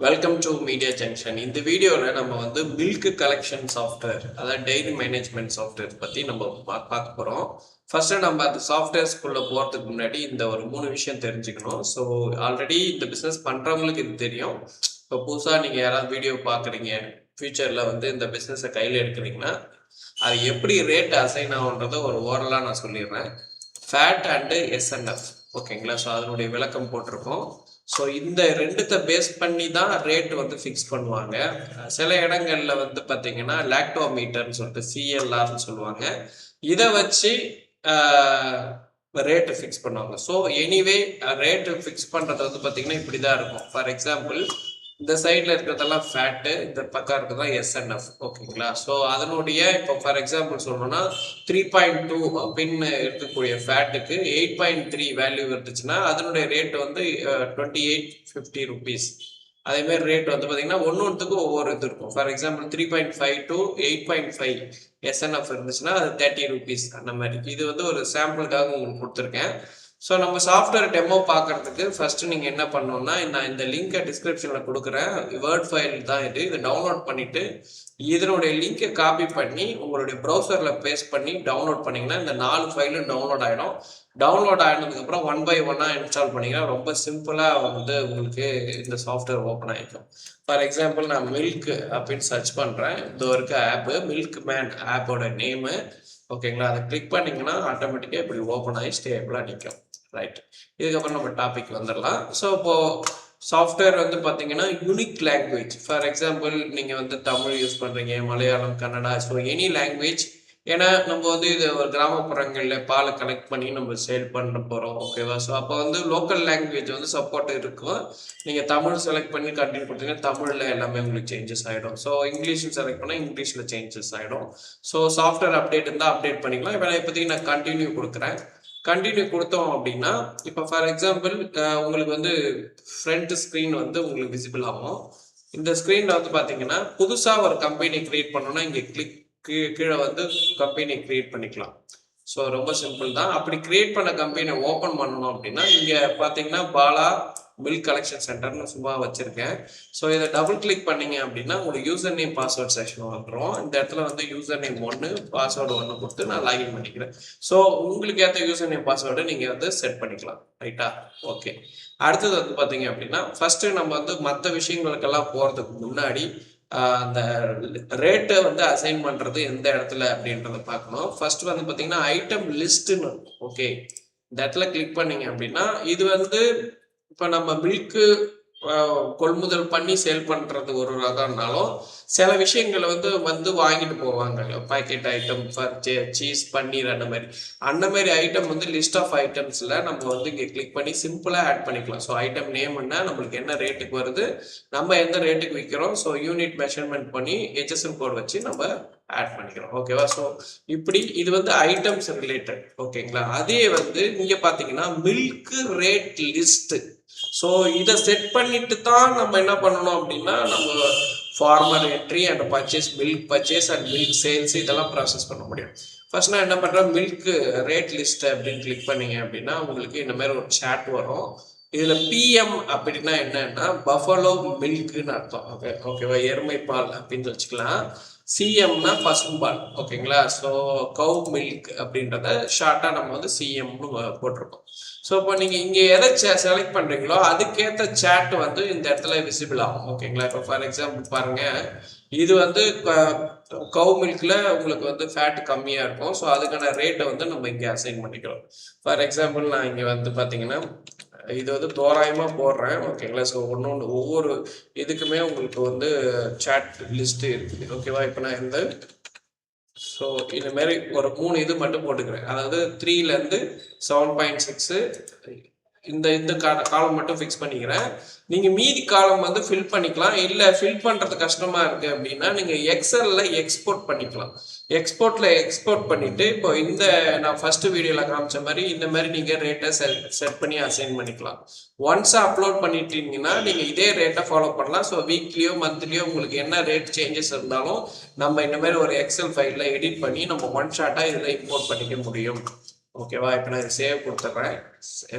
Welcome to media junction. இந்த வீடியோவில் நம்ம வந்து மில்க் கலெக்ஷன் சாஃப்ட்வேர், அதாவது டெய்லி மேனேஜ்மெண்ட் சாஃப்ட்வேர் பற்றி நம்ம பார்க்க போகிறோம். ஃபர்ஸ்ட்டு நம்ம அந்த சாஃப்ட்வேர்ஸ்குள்ளே போகிறதுக்கு முன்னாடி இந்த ஒரு 3 விஷயம் தெரிஞ்சுக்கணும். ஸோ ஆல்ரெடி இந்த பிஸ்னஸ் பண்ணுறவங்களுக்கு இது தெரியும். இப்போ புதுசாக நீங்கள் யாராவது வீடியோ பார்க்குறீங்க, ஃப்யூச்சரில் வந்து இந்த பிஸ்னஸை கையில் எடுக்கிறீங்கன்னா அது எப்படி ரேட் அசைன் ஆகுன்றதை ஒரு ஓரலாக நான் சொல்லிடுறேன். ஃபேட் அண்டு எஸ்என்எஃப், ஓகேங்களா? ஸோ அதனுடைய விளக்கம் போட்டிருக்கோம். ஸோ இந்த ரெண்டுத்தை பேஸ் பண்ணி தான் ரேட் வந்து ஃபிக்ஸ் பண்ணுவாங்க. சில இடங்களில் வந்து பார்த்தீங்கன்னா லாக்டோமீட்டர்னு சொல்லிட்டு சிஎல்ஆர்னு சொல்லுவாங்க. இதை வச்சு ரேட்டு ஃபிக்ஸ் பண்ணுவாங்க. ஸோ எனிவே ரேட்டு ஃபிக்ஸ் பண்ணுறது வந்து பார்த்தீங்கன்னா இப்படி தான் இருக்கும். ஃபார் எக்ஸாம்பிள், இந்த சைடில் இருக்கிறதெல்லாம் ஃபேட்டு, இந்த பக்கம் இருக்கிறதெல்லாம் எஸ்என்எஃப், ஓகேங்களா? ஸோ அதனுடைய இப்போ ஃபார் எக்ஸாம்பிள் சொல்லணும்னா 3.2 அப்படின்னு இருக்கக்கூடிய ஃபேட்டுக்கு 8.3 வேல்யூ இருந்துச்சுன்னா அதனுடைய ரேட் வந்து 2850 ருபீஸ். அதேமாதிரி ரேட் வந்து பார்த்தீங்கன்னா ஒன்றுத்துக்கும் ஒவ்வொரு இது இருக்கும். ஃபார் எக்ஸாம்பிள் 3.5 to 8.5 எஸ்என்எஃப் இருந்துச்சுன்னா அது 30 ருபீஸ். அந்த மாதிரி இது வந்து ஒரு சாம்பிளுக்காக உங்களுக்கு கொடுத்துருக்கேன். ஸோ நம்ம சாஃப்ட்வேர் டெமோ பார்க்குறதுக்கு ஃபஸ்ட்டு நீங்கள் என்ன பண்ணணும்னா, நான் இந்த லிங்கை டிஸ்கிரிப்ஷனில் கொடுக்குறேன். வேர்ட் ஃபைல் தான் இது. இதை டவுன்லோட் பண்ணிவிட்டு இதனுடைய லிங்கை காப்பி பண்ணி உங்களுடைய ப்ரௌசரில் பேஸ்ட் பண்ணி டவுன்லோட் பண்ணிங்கன்னா இந்த 4 ஃபைலும் டவுன்லோட் ஆகிடும். டவுன்லோட் ஆகினதுக்கப்புறம் 1 by 1 இன்ஸ்டால் பண்ணிங்கன்னா ரொம்ப சிம்பிளாக வந்து உங்களுக்கு இந்த சாஃப்ட்வேர் ஓப்பன் ஆகிடும். ஃபார் எக்ஸாம்பிள், நான் மில்க் அப்படின்னு சர்ச் பண்ணுறேன். இது இருக்க ஆப்பு மில்க் மேன் ஆப்போட நேமு, ஓகேங்களா? அதை கிளிக் பண்ணிங்கன்னா ஆட்டோமேட்டிக்காக இப்படி ஓப்பன் ஆகி ஸ்டேபிளாக நிற்கும். ரைட், இதுக்கப்புறம் நம்ம டாபிக் வந்துடலாம். ஸோ இப்போது சாஃப்ட்வேர் வந்து பார்த்தீங்கன்னா யூனிக் லாங்குவேஜ். ஃபார் எக்ஸாம்பிள், நீங்கள் வந்து தமிழ் யூஸ் பண்ணுறீங்க, Malayalam, Kannada, so any language. ஏன்னா நம்ம வந்து இது ஒரு கிராமப்புறங்களில் பாலை கலெக்ட் பண்ணி நம்ம சேல் பண்ண போகிறோம், ஓகேவா? ஸோ அப்போ வந்து லோக்கல் லாங்குவேஜ் வந்து சப்போர்ட் இருக்கும். நீங்கள் தமிழ் செலக்ட் பண்ணி கண்டினியூ கொடுத்தீங்கன்னா தமிழில் எல்லாமே உங்களுக்கு சேஞ்சஸ் ஆகிடும். ஸோ இங்கிலீஷும் செலக்ட் பண்ணால் இங்கிலீஷில் சேஞ்சஸ் ஆகிடும். ஸோ சாஃப்ட்வேர் அப்டேட் இருந்தால் அப்டேட் பண்ணிக்கலாம். இப்போ நான் இப்போதைக்கு நான் கண்டினியூ கொடுக்குறேன். கண்டினியூ கொடுத்தோம் அப்படின்னா, இப்போ ஃபார் எக்ஸாம்பிள் உங்களுக்கு வந்து ஃப்ரண்ட் ஸ்க்ரீன் வந்து உங்களுக்கு விசிபிள் ஆகும். இந்த ஸ்க்ரீனில் வந்து பார்த்தீங்கன்னா புதுசாக ஒரு கம்பெனி க்ரியேட் பண்ணோன்னா இங்கே கிளிக் கீழே வந்து கம்பெனி க்ரியேட் பண்ணிக்கலாம். ஸோ ரொம்ப சிம்பிள் தான். அப்படி க்ரியேட் பண்ண கம்பெனியை ஓப்பன் பண்ணணும் அப்படின்னா இங்கே பார்த்தீங்கன்னா பாலா மில்க் கலெக்ஷன் சென்டர்னு சும்மா வச்சுருக்கேன். ஸோ இதை டபுள் கிளிக் பண்ணிங்க அப்படின்னா உங்களுக்கு யூசர் நேம் பாஸ்வேர்ட் செக்ஷன் வந்துடும். இந்த இடத்துல வந்து யூசர் நேம் 1 பாஸ்வேர்டு 1 கொடுத்து நான் லாகின் பண்ணிக்கிறேன். ஸோ உங்களுக்கு ஏற்ற யூசர் நேம் பாஸ்வேர்டை நீங்கள் வந்து செட் பண்ணிக்கலாம். ரைட்டா? ஓகே. அடுத்தது வந்து பார்த்தீங்க அப்படின்னா ஃபஸ்ட்டு நம்ம வந்து மற்ற விஷயங்களுக்கெல்லாம் போகிறதுக்கு முன்னாடி அந்த ரேட்டை வந்து அசைன் பண்ணுறது எந்த இடத்துல அப்படின்றத பார்க்கணும். ஃபர்ஸ்ட் வந்து பார்த்தீங்கன்னா ஐட்டம் லிஸ்ட்டுன்னு, ஓகே, இந்த இடத்துல கிளிக் பண்ணீங்க அப்படின்னா இது வந்து இப்போ நம்ம மில்க்கு கொள்முதல் பண்ணி சேல் பண்ணுறது ஒரு ரகம்னாலும் சில விஷயங்களை வந்து வாங்கிட்டு போவாங்க. பாக்கெட் ஐட்டம், சீஸ், பன்னீர், அந்த மாதிரி ஐட்டம் வந்து லிஸ்ட் ஆஃப் ஐட்டம்ஸில் நம்ம வந்து இங்கே கிளிக் பண்ணி சிம்பிளாக ஆட் பண்ணிக்கலாம். ஸோ ஐட்டம் நேம்னா நம்மளுக்கு என்ன ரேட்டுக்கு வருது, நம்ம எந்த ரேட்டுக்கு விற்கிறோம், ஸோ யூனிட் மெஷர்மெண்ட் பண்ணி HSN கோட் வச்சு நம்ம ஆட் பண்ணிக்கிறோம், ஓகேவா? ஸோ இப்படி இது வந்து ஐட்டம்ஸ் ரிலேட்டட், ஓகேங்களா? அதே வந்து இங்கே பார்த்தீங்கன்னா மில்க் ரேட் லிஸ்ட்டு. ஸோ இதை செட் பண்ணிட்டு தான் நம்ம என்ன பண்ணணும் அப்படின்னா நம்ம farmer entry and purchase, milk purchase and milk sales இதெல்லாம் ப்ராசஸ் பண்ண முடியும். ஃபர்ஸ்ட் நான் என்ன பண்ணுறேன், மில்க் ரேட் லிஸ்ட் அப்படின்னு கிளிக் பண்ணீங்க அப்படின்னா உங்களுக்கு இந்த மாதிரி ஒரு சாட் வரும். இதில் PM அப்படின்னா என்னன்னா பஃபலோ மில்க்குன்னு அர்த்தம், ஓகேவா? எருமை பால் அப்படின்னு வச்சுக்கலாம். CMனா பசும்பால், ஓகேங்களா? ஸோ கவ் மில்க் அப்படின்றத ஷார்ட்டாக நம்ம வந்து CMனு போட்டிருக்கோம். ஸோ இப்போ நீங்கள் இங்கே எதை செலக்ட் பண்ணுறீங்களோ அதுக்கேற்ற சேட் வந்து இந்த இடத்துல விசிபிள் ஆகும், ஓகேங்களா? இப்போ ஃபார் எக்ஸாம்பிள் பாருங்கள், இது வந்து கவ் மில்கில் உங்களுக்கு வந்து ஃபேட் கம்மியாக இருக்கும். ஸோ அதுக்கான ரேட்டை வந்து நம்ம இங்கே அசைன் பண்ணிக்கிறோம். ஃபார் எக்ஸாம்பிள் நான் இங்கே வந்து பார்த்தீங்கன்னா இது வந்து தோராயமாக போடுறேன், ஓகேங்களா? ஸோ ஒவ்வொரு இதுக்குமே உங்களுக்கு வந்து சாட் லிஸ்ட்டு இருக்குது, ஓகேவா? இப்போ நான் இந்த ஸோ இந்த மாதிரி ஒரு 3 இது மட்டும் போட்டுக்கிறேன். அதாவது 3லேருந்து 7.6 இந்த காலம் மட்டும் ஃபிக்ஸ் பண்ணிக்கிறேன். நீங்கள் மீதி காலம் வந்து ஃபில் பண்ணிக்கலாம். இல்லை ஃபில் பண்ணுறது கஷ்டமாக இருக்குது அப்படின்னா நீங்கள் எக்ஸலில் எக்ஸ்போர்ட் பண்ணிக்கலாம். எக்ஸ்போர்ட் பண்ணிவிட்டு இப்போ இந்த நான் ஃபஸ்ட்டு வீடியோவில் காமிச்ச மாதிரி இந்த மாதிரி நீங்கள் ரேட்டை செட் பண்ணி அசைன் பண்ணிக்கலாம். ஒன்ஸ் அப்லோட் பண்ணிட்டீங்கன்னா நீங்கள் இதே ரேட்டை ஃபாலோ பண்ணலாம். ஸோ வீக்லியோ மந்த்லியோ உங்களுக்கு என்ன ரேட் சேஞ்சஸ் இருந்தாலும் நம்ம இந்த மாதிரி ஒரு எக்ஸல் ஃபைலில் எடிட் பண்ணி நம்ம ஒன் ஷாட்டாக இதில் இம்போர்ட் பண்ணிக்க முடியும், ஓகேவா? இப்போ நான் இது சேவ் கொடுத்துட்றேன்.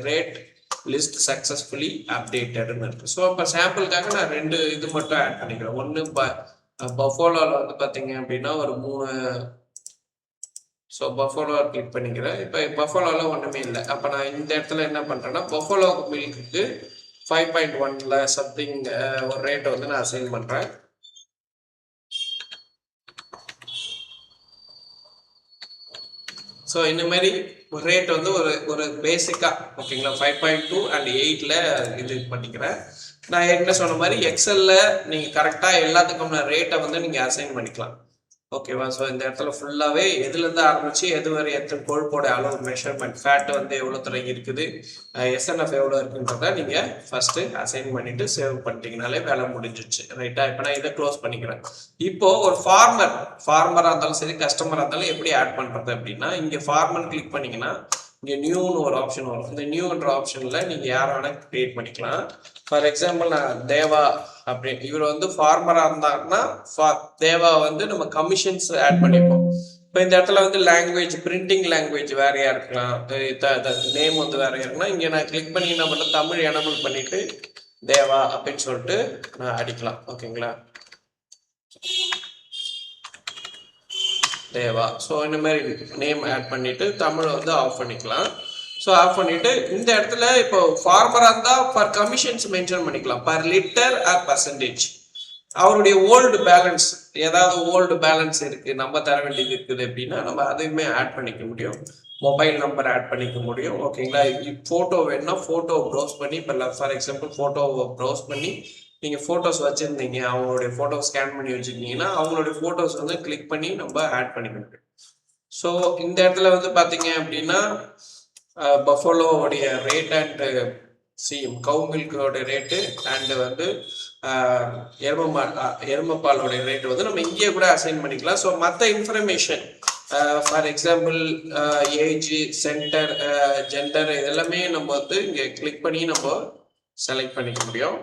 ரேட் லிஸ்ட் சக்ஸஸ்ஃபுல்லி அப்டேட்டட்னு இருக்கு. ஸோ இப்போ சாம்பிளுக்காக நான் 2 இது மட்டும் ஆட் பண்ணிக்கிறேன். ஒன்று பஃபோலோவில் வந்து பார்த்தீங்க அப்படின்னா ஒரு 3. ஸோ பஃபோலோ கிளிக் பண்ணிக்கிறேன். இப்போ பஃபோலோவில் ஒன்றுமே இல்லை. அப்போ நான் இந்த இடத்துல என்ன பண்ணுறேன்னா பஃபோலோ மில்க்குக்கு 5.1ல் சம்திங் ஒரு ரேட்டை வந்து நான் அசைன் பண்ணுறேன். ஸோ இந்த மாதிரி ரேட் வந்து ஒரு பேசிக்காக ஓகேங்களா 5.2 and 8ல் இது பண்ணிக்கிறேன். நான் ஏற்கனவே சொன்ன மாதிரி எக்ஸலில் நீங்கள் கரெக்டாக எல்லாத்துக்கும் ரேட்டை வந்து நீங்கள் அசைன் பண்ணிக்கலாம். ஓகேவா? ஸோ இந்த இடத்துல ஃபுல்லாகவே எதுலேருந்து ஆரம்பிச்சு எது வரை எத்தனை கொழுப்போட அளவு மெஷர்மெண்ட், ஃபேட் வந்து எவ்வளோ தூரம் இருக்குது, எஸ்என்எஃப் எவ்வளோ இருக்குன்றத நீங்கள் ஃபஸ்ட்டு அசைன் பண்ணிவிட்டு சேவ் பண்ணிட்டீங்கனாலே வேலை முடிஞ்சிச்சு. ரைட்டா? இப்போ நான் இதை க்ளோஸ் பண்ணிக்கிறேன். இப்போது ஒரு ஃபார்மராக இருந்தாலும் சரி, கஸ்டமராக இருந்தாலும் எப்படி ஆட் பண்ணுறது அப்படின்னா, இங்கே ஃபார்மர் கிளிக் பண்ணிங்கன்னா இங்கே நியூன்னு ஒரு ஆப்ஷன் வரும். இந்த நியூன்ற ஆப்ஷனில் நீங்கள் யாரை வேணால் க்ரியேட் பண்ணிக்கலாம். ஃபார் எக்ஸாம்பிள் நான் தேவா அப்படின்னு, இவர் வந்து ஃபார்மராக இருந்தாருன்னா தேவா வந்து நம்ம கமிஷன்ஸ் ஆட் பண்ணிப்போம். இப்போ இந்த இடத்துல வந்து லாங்குவேஜ், பிரிண்டிங் லாங்குவேஜ் வேறையாக இருக்கலாம், நேம் வந்து வேறையாக இருக்குன்னா இங்கே நான் கிளிக் பண்ணி என்ன பண்ண தமிழ் எனபிள் பண்ணிவிட்டு தேவா அப்படின்னு சொல்லிட்டு நான் அடிக்கலாம். ஓகேங்களா? தேவா. ஸோ இந்த மாதிரி நேம் ஆட் பண்ணிவிட்டு தமிழை வந்து ஆஃப் பண்ணிக்கலாம். ஸோ ஆஃப் பண்ணிவிட்டு இந்த இடத்துல இப்போ ஃபார்மராக இருந்தால் பர் கமிஷன்ஸ் மென்ஷன் பண்ணிக்கலாம், பர் லிட்டர் ஆர் பர்சன்டேஜ். அவருடைய ஓல்டு பேலன்ஸ், ஏதாவது ஓல்டு பேலன்ஸ் இருக்குது நம்ம தர வேண்டியது இருக்குது அப்படின்னா நம்ம அதையுமே ஆட் பண்ணிக்க முடியும். மொபைல் நம்பர் ஆட் பண்ணிக்க முடியும். ஓகேங்களா? ஃபோட்டோ வேணும்னா ஃபோட்டோ ப்ரௌஸ் பண்ணி, இப்போ ஃபார் எக்ஸாம்பிள் ஃபோட்டோவை ப்ரௌஸ் பண்ணி நீங்கள் ஃபோட்டோஸ் வச்சுருந்தீங்க, அவங்களுடைய ஃபோட்டோ ஸ்கேன் பண்ணி வச்சுருக்கீங்கன்னா அவங்களுடைய ஃபோட்டோஸ் வந்து கிளிக் பண்ணி நம்ம ஆட் பண்ணிக்க முடியும். ஸோ இந்த இடத்துல வந்து பார்த்தீங்க அப்படின்னா பஃபோலோவுடைய rate and Kaur மில்கோடைய rate and வந்து எருமப்பாலோடைய ரேட்டு வந்து நம்ம இங்கேயே கூட அசைன் பண்ணிக்கலாம். ஸோ மற்ற information for example age, centre, gender இதெல்லாமே நம்ம வந்து இங்கே கிளிக் பண்ணி நம்ம செலக்ட் பண்ணிக்க முடியும்.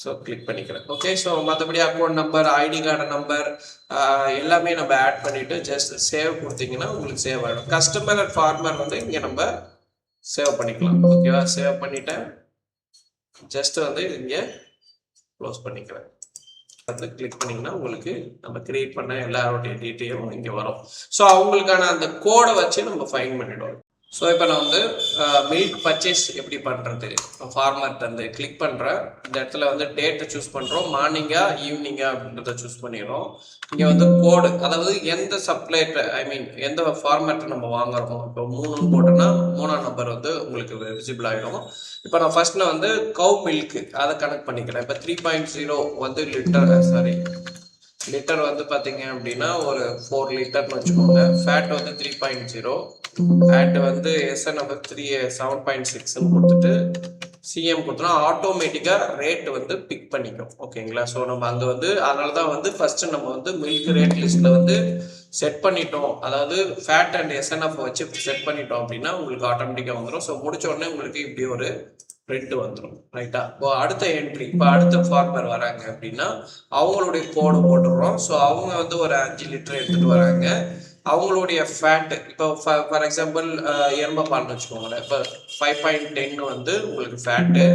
ஸோ கிளிக் பண்ணிக்கிறேன். ஓகே. ஸோ மற்றபடி account number, ID card number எல்லாமே நம்ம ஆட் பண்ணிவிட்டு ஜஸ்ட் சேவ் கொடுத்தீங்கன்னா உங்களுக்கு சேவ் ஆகிடும். கஸ்டமர் அண்ட் ஃபார்மர் வந்து இங்கே நம்ம சேவ் பண்ணிக்கலாம். ஓகேவா? சேவ் பண்ணிவிட்டேன். ஜஸ்ட் வந்து இங்கே க்ளோஸ் பண்ணிக்கிறேன். வந்து கிளிக் பண்ணிங்கன்னா உங்களுக்கு நம்ம கிரியேட் பண்ண எல்லாருடைய டீட்டெயிலும் இங்கே வரும். ஸோ அவங்களுக்கான அந்த கோடை வச்சு நம்ம ஃபைன் பண்ணிவிடுவோம். ஸோ இப்போ நான் வந்து மில்க் பர்ச்சேஸ் எப்படி பண்ணுறது, ஃபார்மர்ட்ட வந்து கிளிக் பண்ணுறேன். இந்த இடத்துல வந்து டேட்டை சூஸ் பண்ணுறோம், மார்னிங்கா ஈவினிங்கா அப்படின்றத சூஸ் பண்ணிடுறோம். இங்கே வந்து கோடு, அதாவது எந்த சப்ளைட்ட எந்த ஃபார்மேட்டை நம்ம வாங்குறோமோ, இப்போ 3ன்னு போட்டோன்னா 3ஆம் நம்பர் வந்து உங்களுக்கு விசிபிள் ஆகிடும். இப்போ நான் ஃபர்ஸ்ட்டில் வந்து கவு மில்க்கு அதை கனெக்ட் பண்ணிக்கிறேன். இப்போ 3.0 வந்து லிட்டர் வந்து பார்த்தீங்க அப்படின்னா ஒரு 4 லிட்டர்னு வச்சுக்கோங்க. ஃபேட் வந்து 3.0, அண்ட் வந்து எஸ்என்எஃப் 7.6ன்னு கொடுத்துட்டு சிஎம் கொடுத்தோம்னா ஆட்டோமேட்டிக்காக ரேட் வந்து பிக் பண்ணிக்கும். ஓகேங்களா? ஸோ நம்ம அங்கே வந்து அதனால தான் வந்து ஃபஸ்ட்டு நம்ம வந்து மில்க் ரேட் லிஸ்ட்டில் வந்து செட் பண்ணிட்டோம், அதாவது ஃபேட் அண்ட் எஸ்என்எஃப் வச்சு செட் பண்ணிட்டோம் அப்படின்னா உங்களுக்கு ஆட்டோமேட்டிக்காக வந்துடும். ஸோ முடிச்ச உடனே உங்களுக்கு இப்படி ஒரு பிரிண்ட் வந்துடும். ரைட்டா? இப்போ அடுத்த என்ட்ரி, இப்போ அடுத்த ஃபார்மர் வராங்க அப்படின்னா அவங்களுடைய கோடு போட்டுடுறோம். ஸோ அவங்க வந்து ஒரு 5 லிட்டர் எடுத்துகிட்டு வராங்க. அவங்களுடைய ஃபேட்டு இப்போ ஃபார் எக்ஸாம்பிள் எருமைப்பால்னு வச்சுக்கோங்களேன். இப்போ 5.10 வந்து உங்களுக்கு ஃபேட்டு,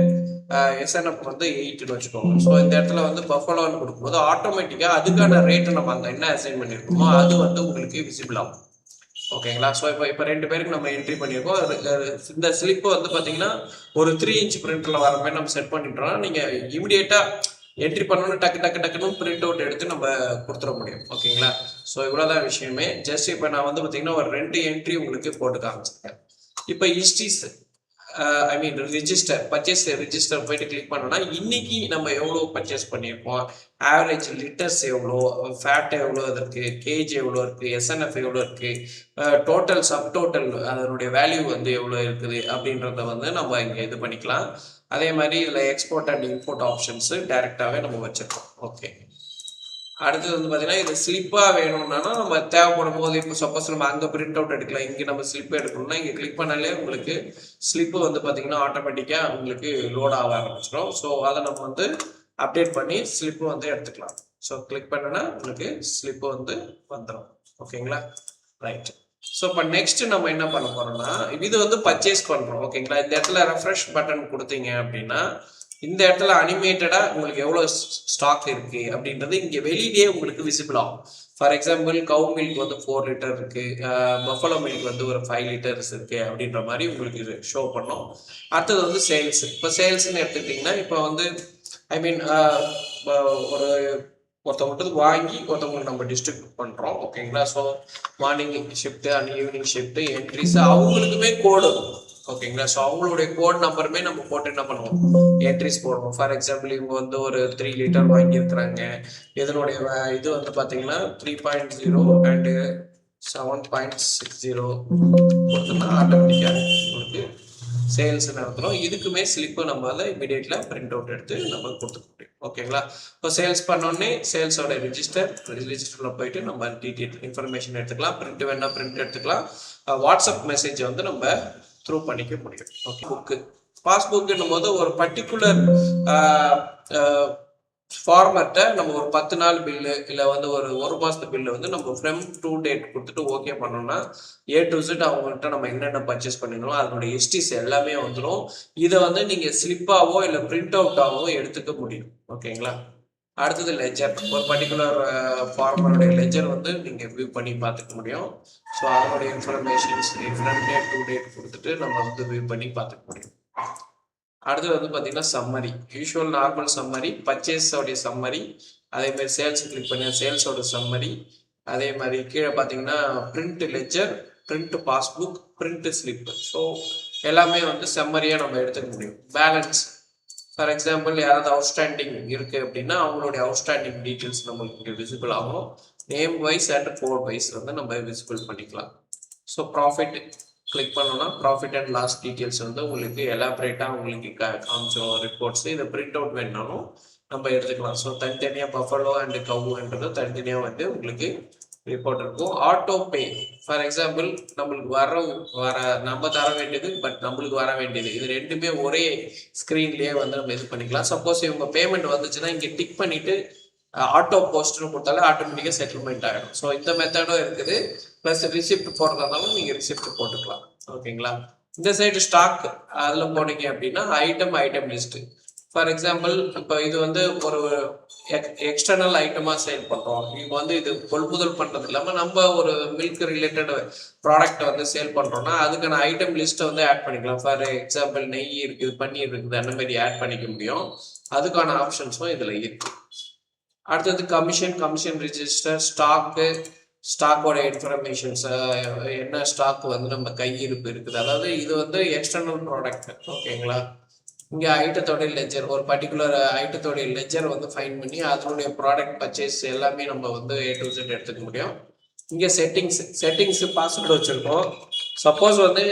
எஸ்என்எஃப் வந்து 8ன்னு வச்சுக்கோங்க. ஸோ இந்த இடத்துல வந்து பஃபலோன்னு கொடுக்கும்போது ஆட்டோமேட்டிக்காக அதுக்கான ரேட்டு நம்ம அந்த என்ன அசைன் பண்ணியிருக்கோமோ அது வந்து உங்களுக்கு விசிபிள் ஆகும். ஓகேங்களா? ஸோ இப்போ 2 பேருக்கு நம்ம என்ட்ரி பண்ணியிருக்கோம். இந்த ஸ்லிப்பு வந்து பார்த்தீங்கன்னா ஒரு 3 இன்ச் பிரிண்டரில் வர மாதிரி நம்ம செட் பண்ணிட்டோம்னா நீங்கள் இமிடியேட்டாக என்ட்ரி பண்ணணும்னு டக்குன்னு பிரிண்ட் அவுட் எடுத்து நம்ம கொடுத்துட முடியும். ஓகேங்களா? ஸோ இவ்வளோதான் விஷயமே. ஜஸ்ட் இப்போ நான் வந்து பார்த்தீங்கன்னா ஒரு 2 என்ட்ரி உங்களுக்கு போட்டு காமிச்சிருக்கேன். இப்போ ஹிஸ்ட்ரிஸ் ரிஜிஸ்டர், பர்ச்சேஸ் ரிஜிஸ்டர் போயிட்டு கிளிக் பண்ணோம்னா இன்னைக்கு நம்ம எவ்வளோ பர்ச்சேஸ் பண்ணியிருக்கோம், ஆவரேஜ் லிட்டர்ஸ் எவ்வளோ, ஃபேட் எவ்வளோ இருக்கு, கேஜி எவ்வளோ இருக்குது, எஸ்என்எஃப் எவ்வளோ இருக்குது, டோட்டல் சப் டோட்டல் அதனுடைய வேல்யூ வந்து எவ்வளோ இருக்குது அப்படின்றத வந்து நம்ம இங்கே இது பண்ணிக்கலாம். அதே மாதிரி இதில் எக்ஸ்போர்ட் அண்ட் இம்போர்ட் ஆப்ஷன்ஸு டைரெக்டாகவே நம்ம வச்சுருக்கோம். ஓகே. அடுத்தது வந்து பார்த்தீங்கன்னா இது ஸ்லிப்பாக வேணும்னா நம்ம தேவைப்படும் போது இப்போ சப்போஸ் நம்ம அங்கே பிரிண்ட் அவுட் எடுக்கலாம், இங்கே நம்ம ஸ்லிப் எடுக்கணும்னா இங்கே கிளிக் பண்ணாலே உங்களுக்கு ஸ்லிப்பு வந்து பார்த்தீங்கன்னா ஆட்டோமேட்டிக்காக உங்களுக்கு லோட் ஆக ஆரம்பிச்சிடும். ஸோ அதை நம்ம வந்து அப்டேட் பண்ணி ஸ்லிப்பு வந்து எடுத்துக்கலாம். ஸோ கிளிக் பண்ணனா உங்களுக்கு ஸ்லிப்பு வந்து வந்துடும். ஓகேங்களா? ரைட். ஸோ இப்போ நெக்ஸ்ட் நம்ம என்ன பண்ண போறோம்னா இது வந்து பர்ச்சேஸ் பண்றோம் ஓகேங்களா. இந்த இடத்துல ரெஃப்ரெஷ் பட்டன் கொடுத்தீங்க அப்படின்னா இந்த இடத்துல அனிமேட்டடா உங்களுக்கு எவ்வளோ ஸ்டாக் இருக்கு அப்படின்றது இங்க வெளியிலேயே உங்களுக்கு விசிபிள் ஆகும். ஃபார் எக்ஸாம்பிள் கவு மில்க் வந்து 4 லிட்டர் இருக்கு, பஃபலோ மில்க் வந்து ஒரு 5 லிட்டர்ஸ் இருக்கு அப்படின்ற மாதிரி உங்களுக்கு ஷோ பண்ணோம். அடுத்தது வந்து சேல்ஸ். இப்போ சேல்ஸ்ன்னு எடுத்துக்கிட்டிங்கன்னா இப்போ வந்து ஐ மீன் ஒரு ஒருத்தவங்களுக்கு வாங்கி ஒருத்தவங்களுக்கு நம்ம டிஸ்ட்ரிபியூட் பண்ணுறோம் ஓகேங்களா. So morning shift and evening shift entries அவங்களுக்குமே கோடு ஓகேங்களா. ஸோ அவங்களுடைய கோட் நம்பருமே நம்ம போட்டு என்ன பண்ணுவோம் என்ட்ரிஸ் போடுவோம். ஃபார் எக்ஸாம்பிள் இவங்க வந்து ஒரு 3 லிட்டர் வாங்கியிருக்கிறாங்க, இதனுடைய இது வந்து பார்த்தீங்கன்னா 3.0 அண்டு 7.60 கொடுத்தோம்னா ஆட்டோமேட்டிக்காக உங்களுக்கு சேல்ஸ் நடத்துகிறோம். இதுக்குமே ஸ்லிப்பு நம்ம அதை இமீடியட்ல பிரிண்ட் அவுட் எடுத்து நம்ம கொடுத்துக்க முடியும் ஓகேங்களா. இப்போ சேல்ஸ் பண்ணோடனே சேல்ஸோட ரிஜிஸ்டரில் போயிட்டு நம்ம டீட்டெயில் இன்ஃபர்மேஷன் எடுத்துக்கலாம். பிரிண்ட் வேணா பிரிண்ட் எடுத்துக்கலாம். வாட்ஸ்அப் மெசேஜை வந்து நம்ம த்ரூ பண்ணிக்க முடியும். ஓகே, புக்கு பாஸ்புக்குன்னும் போது ஒரு பர்டிகுலர் ஃபார்மேட்டை நம்ம ஒரு 10 நாள் பில்லு இல்லை வந்து ஒரு மாதத்து பில்லு வந்து நம்ம ஃப்ரம் டூ டேட் கொடுத்துட்டு ஓகே பண்ணோம்னா A to Z அவங்கள்ட்ட நம்ம என்னென்ன பர்ச்சேஸ் பண்ணிடணும் அதனுடைய ஹிஸ்ட்ரிஸ் எல்லாமே வந்துடும். இதை வந்து நீங்கள் ஸ்லிப்பாவோ இல்லை பிரிண்ட் அவுட்டாவோ எடுத்துக்க முடியும் ஓகேங்களா. அடுத்தது லெஜர். ஒரு பர்டிகுலர் ஃபார்மருடைய லெஜர் வந்து நீங்கள் வியூ பண்ணி பார்த்துக்க முடியும். ஸோ அதனுடைய informations from date to date கொடுத்துட்டு நம்ம வந்து வியூ பண்ணி பார்த்துக்க முடியும். அடுத்தது வந்து பார்த்தீங்கன்னா சம்மரி, யூஷுவல் நார்மல் சம்மரி, பர்ச்சேஸோடைய சம்மரி, அதே மாதிரி சேல்ஸ் கிளிக் பண்ணி சேல்ஸோட சம்மரி, அதே மாதிரி கீழே பார்த்தீங்கன்னா print ledger, print passbook, print slip. So எல்லாமே வந்து சம்மரியாக நம்ம எடுத்துக்க முடியும். பேலன்ஸ் ஃபார் எக்ஸாம்பிள் யாராவது அவுட்ஸ்டாண்டிங் இருக்குது அப்படின்னா அவங்களுடைய அவுட்ஸ்டாண்டிங் டீட்டெயில்ஸ் நம்மளுக்கு இங்கே விசிபிள் ஆகும். Name wise and code wise வந்து நம்ம விசிபிள் பண்ணிக்கலாம். ஸோ ப்ராஃபிட் கிளிக் பண்ணோம்னா ப்ராஃபிட் அண்ட் லாஸ் டீட்டெயில்ஸ் வந்து உங்களுக்கு எலாபரேட்டாக உங்களுக்கு காமிச்சோம் ரிப்போர்ட்ஸ். இதை பிரிண்ட் அவுட் வேணுனாலும் நம்ம எடுத்துக்கலாம். ஸோ தனித்தனியாக பஃபலோ அண்ட் கவுன்றது தனித்தனியாக வந்து உங்களுக்கு ரிப்போர்ட் இருக்கும். ஆட்டோ பே ஃபார் எக்ஸாம்பிள் நம்மளுக்கு வர நம்ம தர வேண்டியது பட் நம்மளுக்கு வர வேண்டியது இது ரெண்டுமே ஒரே ஸ்க்ரீன்லேயே வந்து நம்ம இது பண்ணிக்கலாம். சப்போஸ் இவங்க பேமெண்ட் வந்துச்சுன்னா இங்கே டிக் பண்ணிவிட்டு ஆட்டோ போஸ்ட்னு கொடுத்தாலே ஆட்டோமேட்டிக்காக செட்டில்மெண்ட் ஆகிடும். ஸோ இந்த மெத்தடும் இருக்குது. ப்ளஸ் ரிசிப்ட் போடுறதாலும் நீங்கள் ரிசிப்ட் போட்டுக்கலாம் ஓகேங்களா. இந்த சைடு ஸ்டாக் அதில் போனீங்க அப்படின்னா ஐட்டம் லிஸ்ட்டு. ஃபார் எக்ஸாம்பிள் இப்போ இது வந்து ஒரு எக்ஸ்டர்னல் ஐட்டமாக சேல் பண்ணுறோம். இவங்க வந்து இது கொள்முதல் பண்ணுறது இல்லாமல் நம்ம ஒரு மில்க் ரிலேட்டட் ப்ராடக்ட்டை வந்து சேல் பண்ணுறோம்னா அதுக்கான ஐட்டம் லிஸ்ட்டை வந்து ஆட் பண்ணிக்கலாம். ஃபார் எக்ஸாம்பிள் நெய் இருக்குது, பன்னீர் இருக்குது, அந்த மாதிரி ஆட் பண்ணிக்க முடியும். அதுக்கான ஆப்ஷன்ஸும் இதில் இருக்குது. அடுத்தது கமிஷன் ரிஜிஸ்டர், ஸ்டாக்கோட இன்ஃபர்மேஷன்ஸ், என்ன ஸ்டாக் வந்து நம்ம கையிருப்பு இருக்குது. அதாவது இது வந்து எக்ஸ்டர்னல் ப்ராடக்ட் ஓகேங்களா. இங்கே ஐட்டத்தோட லெஜர், ஒரு பர்டிகுலர் ஐட்டத்தோடைய லெஜர் வந்து ஃபைன் பண்ணி அதனுடைய ப்ராடக்ட் பர்ச்சேஸ் எல்லாமே நம்ம வந்து A to Z எடுத்துக்க முடியும். இங்கே செட்டிங்ஸ் பாஸ்வேர்டு வச்சுருக்கோம். சப்போஸ் வந்து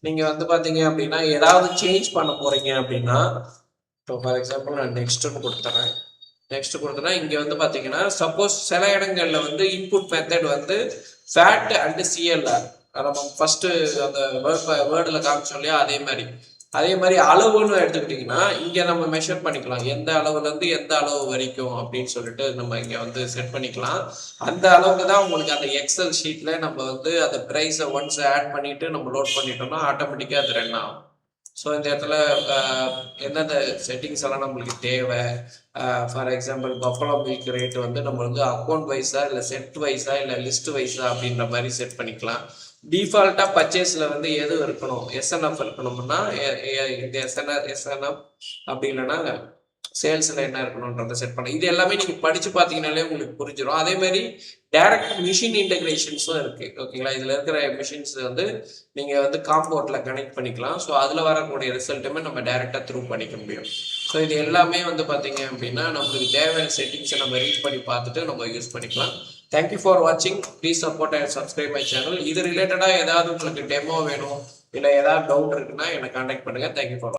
நீங்கள் வந்து பார்த்தீங்க அப்படின்னா ஏதாவது சேஞ்ச் பண்ண போகிறீங்க அப்படின்னா இப்போ ஃபார் எக்ஸாம்பிள் நான் நெக்ஸ்ட்டுன்னு கொடுத்துறேன். நெக்ஸ்ட் கொடுத்தோன்னா இங்கே வந்து பார்த்தீங்கன்னா சப்போஸ் சில இடங்களில் வந்து இன்புட் மெத்தட் வந்து ஃபேட் அண்ட் CLR நம்ம ஃபஸ்ட்டு அந்த வேர்டில் காமிச்சோம் இல்லையா, அதே மாதிரி அளவுன்னு எடுத்துக்கிட்டிங்கன்னா இங்கே நம்ம மெஷர் பண்ணிக்கலாம் எந்த அளவுலேருந்து எந்த அளவு வரைக்கும் அப்படின்னு சொல்லிட்டு நம்ம இங்கே வந்து செட் பண்ணிக்கலாம். அந்த அளவுக்கு தான் உங்களுக்கு அந்த எக்ஸல் ஷீட்டில் நம்ம வந்து அந்த ப்ரைஸை ஒன்ஸ் ஆட் பண்ணிவிட்டு நம்ம லோட் பண்ணிட்டோம்னா ஆட்டோமேட்டிக்காக அது ரன் ஆகும். ஸோ இந்த இடத்துல எந்தெந்த செட்டிங்ஸ் எல்லாம் நம்மளுக்கு தேவை, for example buffalo milk rate வந்து நம்ம வந்து அக்கௌண்ட் வைஸா இல்லை செட் வைஸா இல்லை லிஸ்ட் வைஸா அப்படின்ற மாதிரி செட் பண்ணிக்கலாம். டிஃபால்ட்டாக பர்ச்சேஸில் வந்து எது இருக்கணும், SNF இருக்கணும்னா இந்த SNF அப்படி இல்லைன்னா சேல்ஸில் என்ன இருக்கணுன்றதை செட் பண்ண. இது எல்லாமே நீங்கள் படித்து பார்த்தீங்கன்னாலே உங்களுக்கு புரிஞ்சிடும். அதே மாதிரி டைரக்ட் மிஷின் இன்டெகிரேஷன்ஸும் இருக்குது ஓகேங்களா. இதில் இருக்கிற மிஷின்ஸ் வந்து நீங்கள் வந்து காம்போர்ட்டில் கனெக்ட் பண்ணிக்கலாம். ஸோ அதில் வரக்கூடிய ரிசல்ட்டுமே நம்ம டைரெக்டாக த்ரூ பண்ணிக்க முடியும். ஸோ இது எல்லாமே வந்து பார்த்தீங்க அப்படின்னா நம்மளுக்கு தேவையான செட்டிங்ஸை நம்ம ரீட் பண்ணி பார்த்துட்டு நம்ம யூஸ் பண்ணிக்கலாம். தேங்க்யூ ஃபார் வாட்சிங். Please support and subscribe my channel. இது ரிலேட்டடாக ஏதாவது உங்களுக்கு டெமோ வேணும் இல்லை ஏதாவது டவுட் இருக்குன்னா என்னை கான்டாக்ட் பண்ணுங்கள். Thank you for